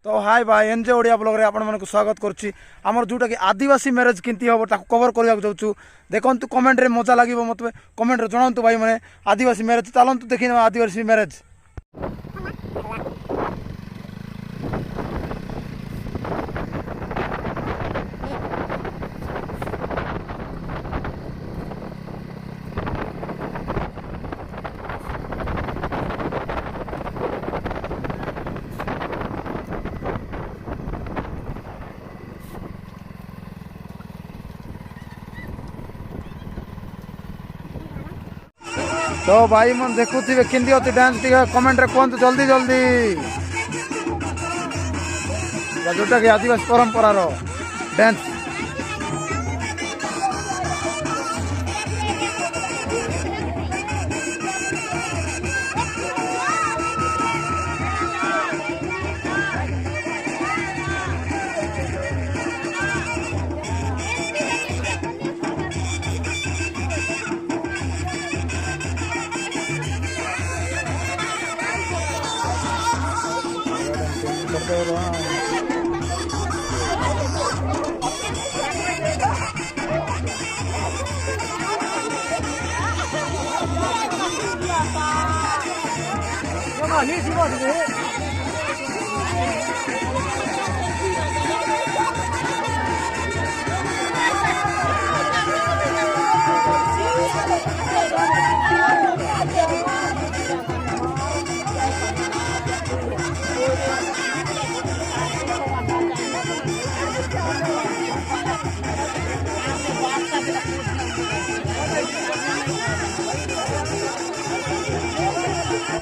तो हाय भाई NJ Odia blog रे आपण मानक स्वागत करछि। हमर जोटा कि आदिवासी मैरिज किंती हबो ताको कवर करिया जाउछु। देखंतु कमेंट रे मजा लागिवो मते कमेंट रे जणांतु भाई माने आदिवासी मैरिज चलंतु देखिना आदिवासी मैरिज। तो भाई मन देखुथिबे किंदी होती डांस टिका कमेंट रे कोन जल्दी जल्दी जोटा कि आदिवासी परंपरा रो डांस।